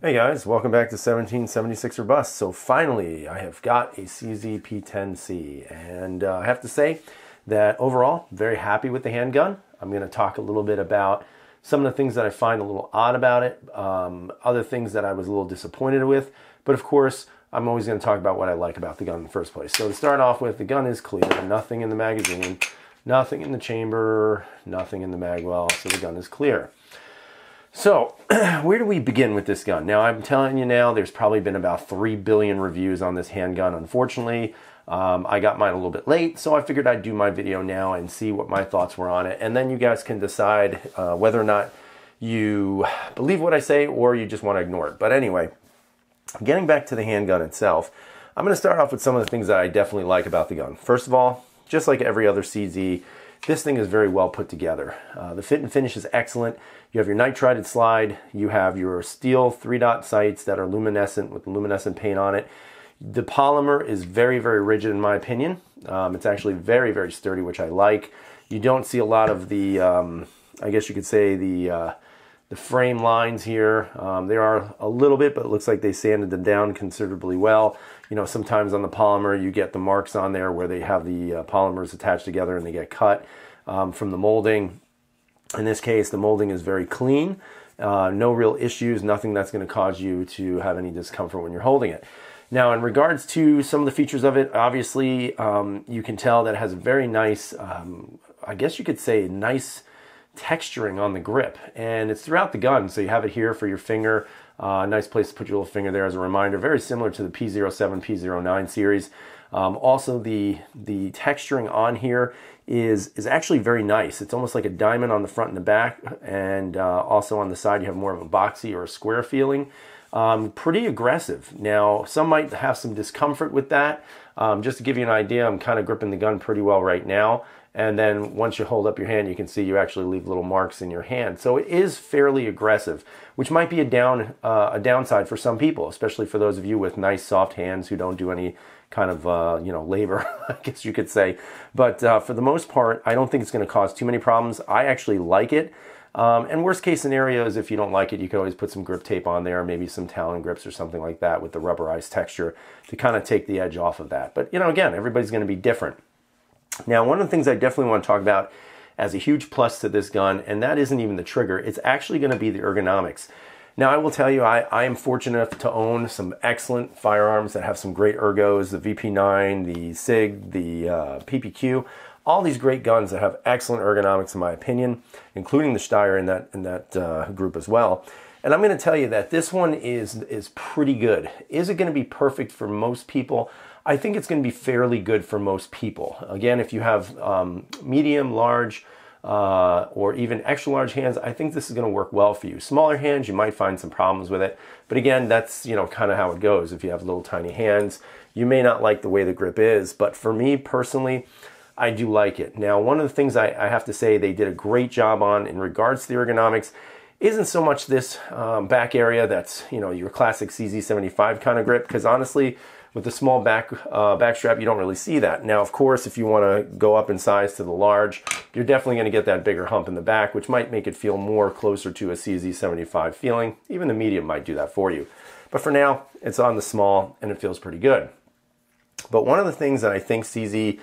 Hey guys, welcome back to 1776 or Bust. So finally, I have got a CZ P-10C, and I have to say that overall, very happy with the handgun. I'm going to talk a little bit about some of the things that I find a little odd about it, other things that I was a little disappointed with, but of course, I'm always going to talk about what I like about the gun in the first place. So to start off with, the gun is clear, nothing in the magazine, nothing in the chamber, nothing in the magwell, so the gun is clear. So, where do we begin with this gun? Now, I'm telling you now, there's probably been about 3 billion reviews on this handgun, unfortunately. I got mine a little bit late, so I figured I'd do my video now and see what my thoughts were on it. And then you guys can decide whether or not you believe what I say or you just want to ignore it. But anyway, getting back to the handgun itself, I'm going to start off with some of the things that I definitely like about the gun. First of all, just like every other CZ, this thing is very well put together. The fit and finish is excellent. You have your nitrided slide. You have your steel 3-dot sights that are luminescent with luminescent paint on it. The polymer is very, very rigid in my opinion. It's actually very, very sturdy, which I like. You don't see a lot of the, I guess you could say the frame lines here. There are a little bit, but it looks like they sanded them down considerably well. You know, sometimes on the polymer, you get the marks on there where they have the polymers attached together and they get cut from the molding. In this case, the molding is very clean. No real issues, nothing that's going to cause you to have any discomfort when you're holding it. Now, in regards to some of the features of it, obviously, you can tell that it has a very nice, I guess you could say, nice texturing on the grip, and it's throughout the gun. So you have it here for your finger, nice place to put your little finger there as a reminder, very similar to the P-07, P-09 series. Also the texturing on here is actually very nice. It's almost like a diamond on the front and the back, and also on the side you have more of a boxy or a square feeling. Pretty aggressive. Now, some might have some discomfort with that. Just to give you an idea, I'm kind of gripping the gun pretty well right now. And then once you hold up your hand, you can see you actually leave little marks in your hand. So it is fairly aggressive, which might be a downside for some people, especially for those of you with nice soft hands who don't do any kind of labor, I guess you could say. But for the most part, I don't think it's going to cause too many problems. I actually like it. And worst case scenario is if you don't like it, you can always put some grip tape on there, maybe some Talon grips or something like that with the rubberized texture to kind of take the edge off of that. But again, everybody's going to be different. Now, one of the things I definitely want to talk about as a huge plus to this gun, and that isn't even the trigger, it's actually going to be the ergonomics. Now, I will tell you, I am fortunate enough to own some excellent firearms that have some great ergos, the VP9, the SIG, the PPQ, all these great guns that have excellent ergonomics in my opinion, including the Steyr in that group as well. And I'm going to tell you that this one is pretty good. Is it going to be perfect for most people? I think it's going to be fairly good for most people. Again, if you have medium, large, or even extra large hands, I think this is going to work well for you. Smaller hands, you might find some problems with it. But again, that's kind of how it goes. If you have little tiny hands, you may not like the way the grip is. But for me personally, I do like it. Now, one of the things I have to say they did a great job on in regards to the ergonomics isn't so much this back area that's your classic CZ75 kind of grip, because honestly, with the small back strap, you don't really see that. Now, of course, if you want to go up in size to the large, you're definitely going to get that bigger hump in the back, which might make it feel more closer to a CZ75 feeling. Even the medium might do that for you. But for now, it's on the small, and it feels pretty good. But one of the things that I think CZ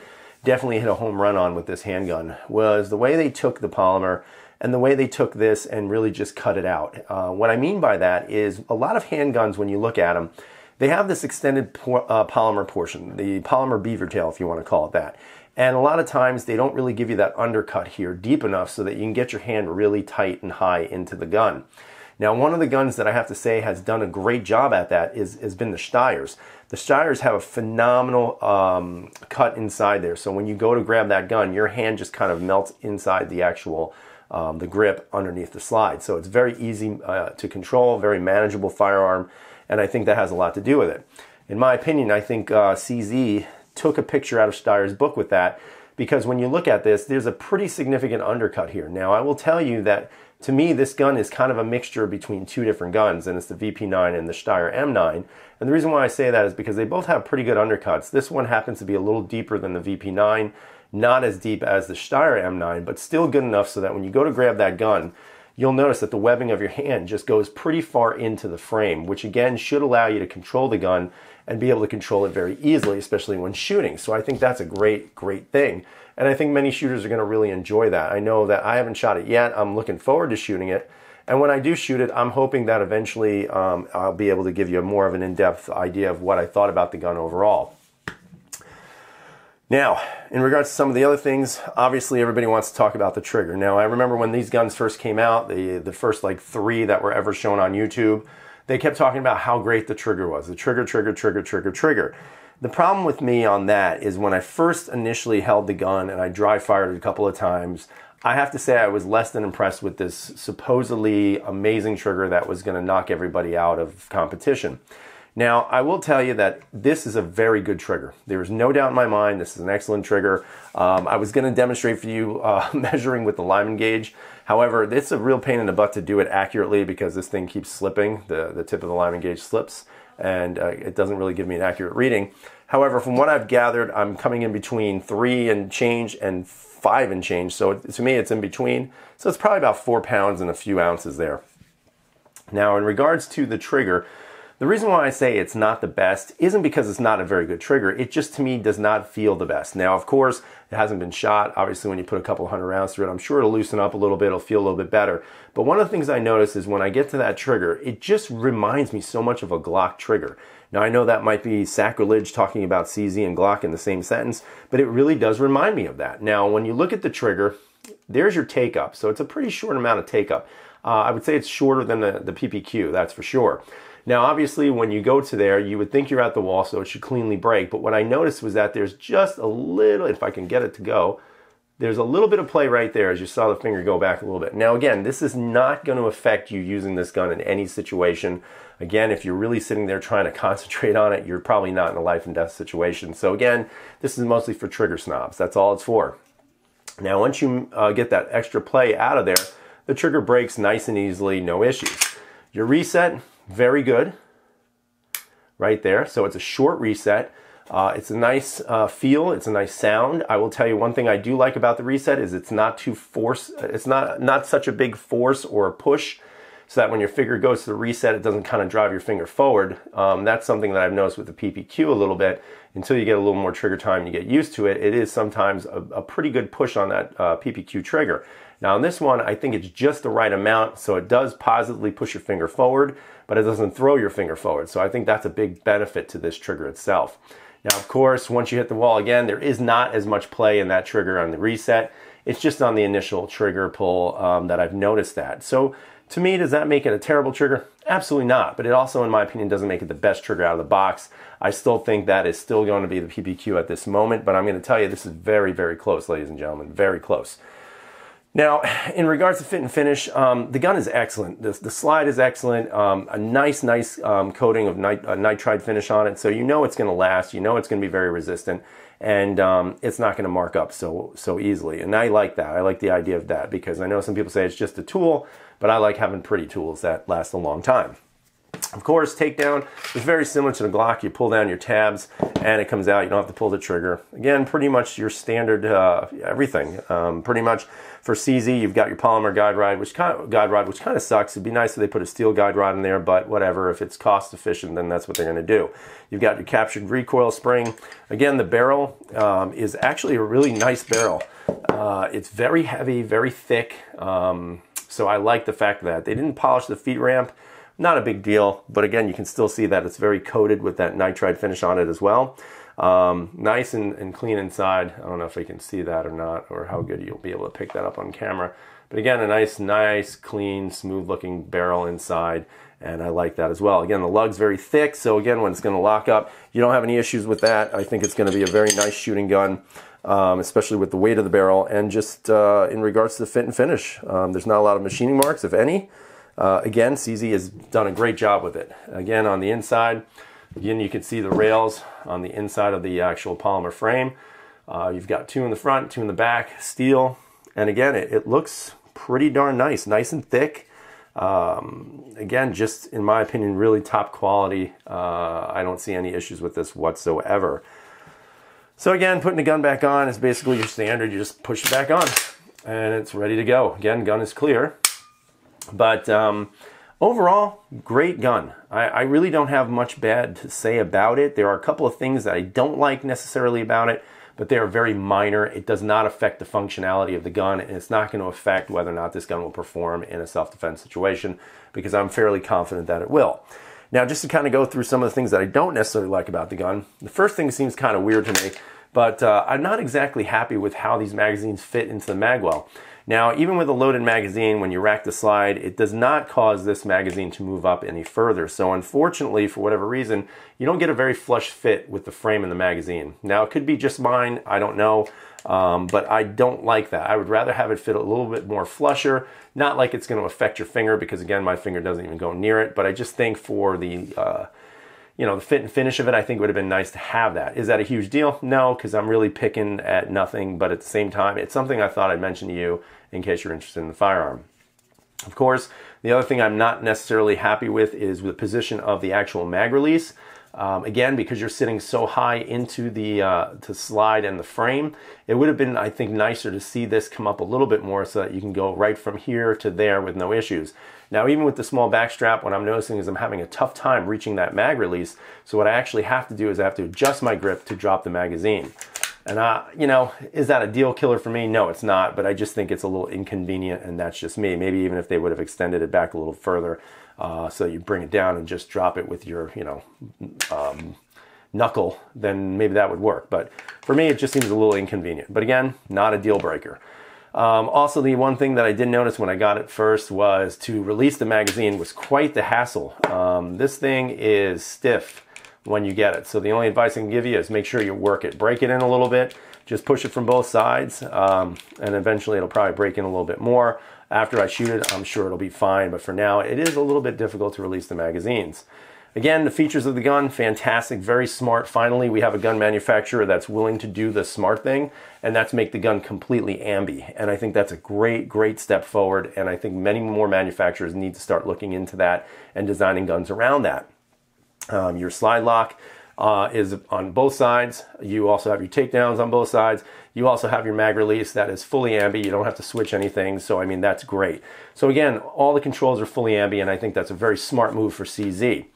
definitely hit a home run on with this handgun was the way they took the polymer and the way they took this and really just cut it out. What I mean by that is a lot of handguns, when you look at them, they have this extended polymer portion, the polymer beaver tail, if you want to call it that. And a lot of times they don't really give you that undercut here deep enough so that you can get your hand really tight and high into the gun. Now, one of the guns that I have to say has done a great job at that has been the Steyrs. The Steyrs have a phenomenal cut inside there. So when you go to grab that gun, your hand just kind of melts inside the actual the grip underneath the slide. So it's very easy to control, very manageable firearm. And I think that has a lot to do with it. In my opinion, I think CZ took a picture out of Steyr's book with that, because when you look at this, there's a pretty significant undercut here. Now, I will tell you that to me, this gun is kind of a mixture between two different guns, and it's the VP9 and the Steyr M9. And the reason why I say that is because they both have pretty good undercuts. This one happens to be a little deeper than the VP9, not as deep as the Steyr M9, but still good enough so that when you go to grab that gun, you'll notice that the webbing of your hand just goes pretty far into the frame, which again should allow you to control the gun and be able to control it very easily, especially when shooting. So I think that's a great thing. And I think many shooters are going to really enjoy that. I know that I haven't shot it yet. I'm looking forward to shooting it. And when I do shoot it, I'm hoping that eventually I'll be able to give you more of an in-depth idea of what I thought about the gun overall. Now, in regards to some of the other things, obviously everybody wants to talk about the trigger. Now, I remember when these guns first came out, the first like 3 that were ever shown on YouTube, they kept talking about how great the trigger was. The trigger. The problem with me on that is when I first initially held the gun and I dry fired it a couple of times, I have to say I was less than impressed with this supposedly amazing trigger that was going to knock everybody out of competition. Now, I will tell you that this is a very good trigger. There is no doubt in my mind this is an excellent trigger. I was going to demonstrate for you measuring with the Lyman gauge. However, it's a real pain in the butt to do it accurately because this thing keeps slipping. The tip of the Lyman gauge slips, and it doesn't really give me an accurate reading. However, from what I've gathered, I'm coming in between 3 and change and 5 and change. So to me, it's in between. So it's probably about 4 pounds and a few ounces there. Now, in regards to the trigger, the reason why I say it's not the best isn't because it's not a very good trigger. It just, to me, does not feel the best. Now, of course, it hasn't been shot. Obviously, when you put a couple hundred rounds through it, I'm sure it'll loosen up a little bit. It'll feel a little bit better. But one of the things I notice is when I get to that trigger, it just reminds me so much of a Glock trigger. Now, I know that might be sacrilege talking about CZ and Glock in the same sentence, but it really does remind me of that. Now, when you look at the trigger, there's your take-up. So it's a pretty short amount of take-up. I would say it's shorter than the PPQ, that's for sure. Now, obviously, when you go to there, you would think you're at the wall, so it should cleanly break. But what I noticed was that there's just a little, if I can get it to go, there's a little bit of play right there as you saw the finger go back a little bit. Now, again, this is not going to affect you using this gun in any situation. Again, if you're really sitting there trying to concentrate on it, you're probably not in a life and death situation. So again, this is mostly for trigger snobs. That's all it's for. Now, once you get that extra play out of there, the trigger breaks nice and easily, no issues. Your reset, very good, right there. So it's a short reset. It's a nice feel. It's a nice sound. I will tell you one thing I do like about the reset is it's not too force. It's not such a big force or a push, so that when your finger goes to the reset, it doesn't kind of drive your finger forward. That's something that I've noticed with the PPQ a little bit. Until you get a little more trigger time and you get used to it, it is sometimes a pretty good push on that PPQ trigger. Now on this one, I think it's just the right amount, so it does positively push your finger forward, but it doesn't throw your finger forward. So I think that's a big benefit to this trigger itself. Now, of course, once you hit the wall again, there is not as much play in that trigger on the reset. It's just on the initial trigger pull that I've noticed that. So to me, does that make it a terrible trigger? Absolutely not. But it also, in my opinion, doesn't make it the best trigger out of the box. I still think that is still going to be the PPQ at this moment, but I'm going to tell you this is very, very close, ladies and gentlemen, very close. Now, in regards to fit and finish, the gun is excellent. The slide is excellent. A nice coating of nitride finish on it, so you know it's going to last. You know it's going to be very resistant, and it's not going to mark up so easily. And I like that. I like the idea of that because I know some people say it's just a tool, but I like having pretty tools that last a long time. Of course, takedown is very similar to the Glock. You pull down your tabs and it comes out. You don't have to pull the trigger. Again, pretty much your standard everything. Pretty much for CZ, you've got your polymer guide rod, which kind of sucks. It'd be nice if they put a steel guide rod in there, but whatever. If it's cost efficient, then that's what they're going to do. You've got your captured recoil spring. Again, the barrel is actually a really nice barrel. It's very heavy, very thick. So I like the fact that they didn't polish the feet ramp. Not a big deal, but again, you can still see that it's very coated with that nitride finish on it as well. Nice and clean inside. I don't know if you can see that or not, or how good you'll be able to pick that up on camera. But again, a nice, clean, smooth-looking barrel inside, and I like that as well. Again, the lug's very thick, so again, when it's going to lock up, you don't have any issues with that. I think it's going to be a very nice shooting gun, especially with the weight of the barrel, and just in regards to the fit and finish. There's not a lot of machining marks, if any. Again, CZ has done a great job with it. Again, on the inside, again, you can see the rails on the inside of the actual polymer frame. You've got 2 in the front, 2 in the back, steel. And again, it looks pretty darn nice and thick. Again, just in my opinion, really top quality. I don't see any issues with this whatsoever. So again, putting the gun back on is basically your standard. You just push it back on and it's ready to go. Again, gun is clear. But overall, great gun. I really don't have much bad to say about it. There are a couple of things that I don't like necessarily about it, but they are very minor. It does not affect the functionality of the gun, and it's not going to affect whether or not this gun will perform in a self-defense situation, because I'm fairly confident that it will. Now, just to kind of go through some of the things that I don't necessarily like about the gun, the first thing seems kind of weird to me, but I'm not exactly happy with how these magazines fit into the magwell. Now, even with a loaded magazine, when you rack the slide, it does not cause this magazine to move up any further. So unfortunately, for whatever reason, you don't get a very flush fit with the frame in the magazine. Now, it could be just mine, I don't know, but I don't like that. I would rather have it fit a little bit more flusher, not like it's going to affect your finger, because again, my finger doesn't even go near it, but I just think for the the fit and finish of it, I think it would have been nice to have that. Is that a huge deal? No, because I'm really picking at nothing, but at the same time, it's something I thought I'd mention to you in case you're interested in the firearm. Of course, the other thing I'm not necessarily happy with is the position of the actual mag release. Again, because you're sitting so high into the to slide and the frame, it would have been, I think, nicer to see this come up a little bit more so that you can go right from here to there with no issues. Now, even with the small back strap, what I'm noticing is I'm having a tough time reaching that mag release. So what I actually have to do is I have to adjust my grip to drop the magazine. And, is that a deal killer for me? No, it's not, but I just think it's a little inconvenient, and that's just me. Maybe even if they would have extended it back a little further, so you bring it down and just drop it with your, knuckle, then maybe that would work. But for me, it just seems a little inconvenient. But again, not a deal breaker. Also, the one thing that I did notice when I got it first was to release the magazine was quite the hassle. This thing is stiff when you get it. So the only advice I can give you is make sure you work it. Break it in a little bit. Just push it from both sides, and eventually it'll probably break in a little bit more. After I shoot it, I'm sure it'll be fine. But for now, it is a little bit difficult to release the magazines. Again, the features of the gun, fantastic, very smart. Finally, we have a gun manufacturer that's willing to do the smart thing, and that's make the gun completely ambi. And I think that's a great, great step forward. And I think many more manufacturers need to start looking into that and designing guns around that. Your slide lock is on both sides. You also have your takedowns on both sides. You also have your mag release that is fully ambi. You don't have to switch anything. So, I mean, that's great. So again, all the controls are fully ambi, and I think that's a very smart move for CZ.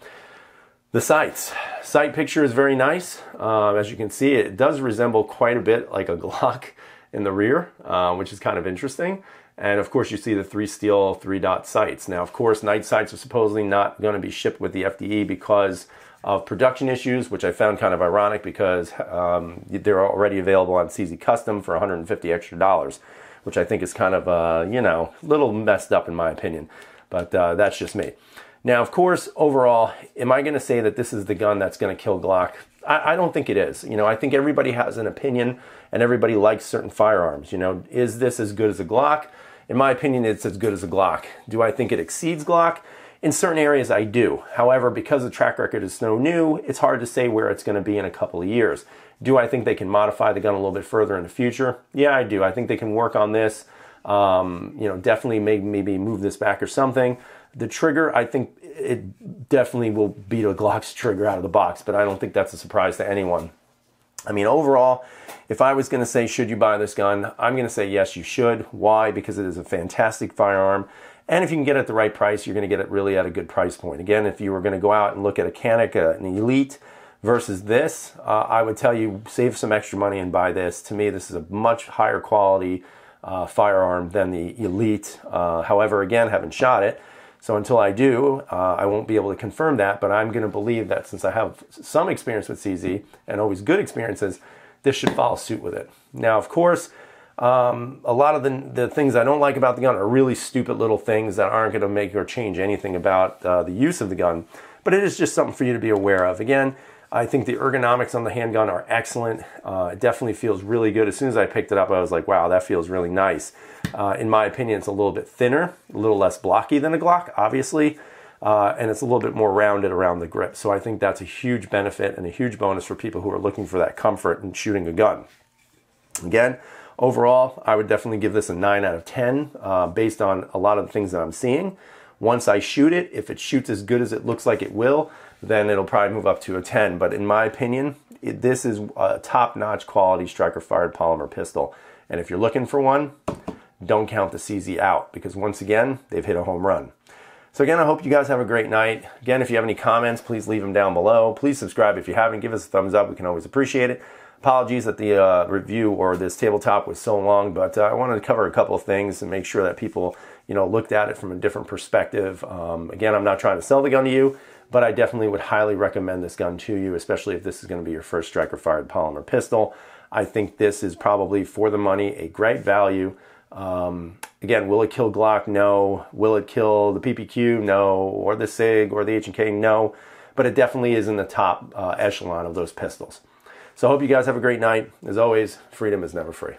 The sight picture is very nice. As you can see, it does resemble quite a bit like a Glock in the rear, which is kind of interesting. And of course, you see the 3 steel 3-dot sights. Now, of course, night sights are supposedly not going to be shipped with the FDE because of production issues, which I found kind of ironic because they're already available on CZ Custom for $150 extra, which I think is kind of, a little messed up in my opinion. But that's just me. Now, of course, overall, am I going to say that this is the gun that's going to kill Glock? I don't think it is. I think everybody has an opinion and everybody likes certain firearms. Is this as good as a Glock? In my opinion, it's as good as a Glock. Do I think it exceeds Glock? In certain areas, I do. However, because the track record is so new, it's hard to say where it's going to be in a couple of years. Do I think they can modify the gun a little bit further in the future? Yeah, I do. I think they can work on this. Definitely maybe move this back or something. The trigger, I think it definitely will beat a Glock's trigger out of the box, but I don't think that's a surprise to anyone. I mean, overall, if I was going to say, should you buy this gun? I'm going to say, yes, you should. Why? Because it is a fantastic firearm. And if you can get it at the right price, you're going to get it really at a good price point. Again, if you were going to go out and look at a Canik, an Elite versus this, I would tell you, save some extra money and buy this. To me, this is a much higher quality firearm than the Elite. However, again, haven't shot it. So until I do, I won't be able to confirm that, but I'm going to believe that since I have some experience with CZ and always good experiences, this should follow suit with it. Now, of course, a lot of the things I don't like about the gun are really stupid little things that aren't going to make or change anything about the use of the gun, but it is just something for you to be aware of. Again, I think the ergonomics on the handgun are excellent. It definitely feels really good. As soon as I picked it up, I was like, wow, that feels really nice. In my opinion, it's a little bit thinner, a little less blocky than a Glock, obviously, and it's a little bit more rounded around the grip. So I think that's a huge benefit and a huge bonus for people who are looking for that comfort in shooting a gun. Again, overall, I would definitely give this a 9 out of 10 based on a lot of the things that I'm seeing. Once I shoot it, if it shoots as good as it looks like it will, then it'll probably move up to a 10. But in my opinion, this is a top-notch quality striker-fired polymer pistol. And if you're looking for one, don't count the CZ out, because once again, they've hit a home run. So again, I hope you guys have a great night. Again, if you have any comments, please leave them down below. Please subscribe if you haven't. Give us a thumbs up. We can always appreciate it. Apologies that the review or this tabletop was so long, but I wanted to cover a couple of things and make sure that people, looked at it from a different perspective. Again, I'm not trying to sell the gun to you, but I definitely would highly recommend this gun to you, especially if this is going to be your first striker-fired polymer pistol. I think this is probably, for the money, a great value. Again, will it kill Glock? No. Will it kill the PPQ? No. Or the SIG or the H&K? No. But it definitely is in the top echelon of those pistols. So I hope you guys have a great night. As always, freedom is never free.